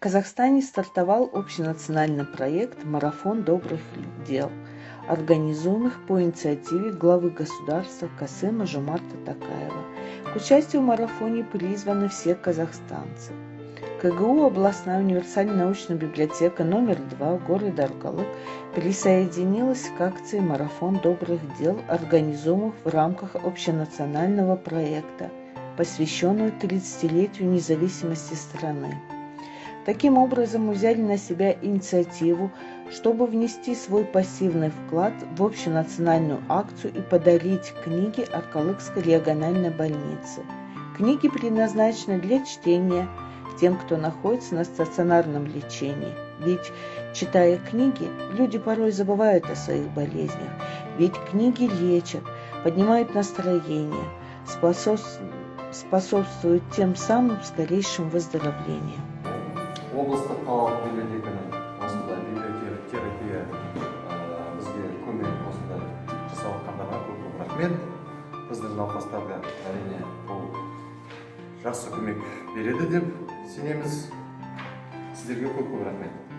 Казахстане стартовал общенациональный проект «Марафон добрых дел», организуемых по инициативе главы государства Касыма-Жомарта Токаева. К участию в марафоне призваны все казахстанцы. КГУ «Областная универсальная научная библиотека номер 2 города Аркалык» присоединилась к акции «Марафон добрых дел», организуемых в рамках общенационального проекта, посвященного 30-летию независимости страны. Таким образом, мы взяли на себя инициативу, чтобы внести свой пассивный вклад в общенациональную акцию и подарить книги Аркалыкской региональной больницы. Книги предназначены для чтения тем, кто находится на стационарном лечении. Ведь, читая книги, люди порой забывают о своих болезнях. Ведь книги лечат, поднимают настроение, способствуют тем самым скорейшему выздоровлению. облыстық қалалық библиотеканың осындай библиотерапия бізге көмек осындай жасап жатқандарға көп рахмет. Біздің науқастарға әрине бұл жақсы көмек береді деп сенеміз. Сіздерге көп рахмет.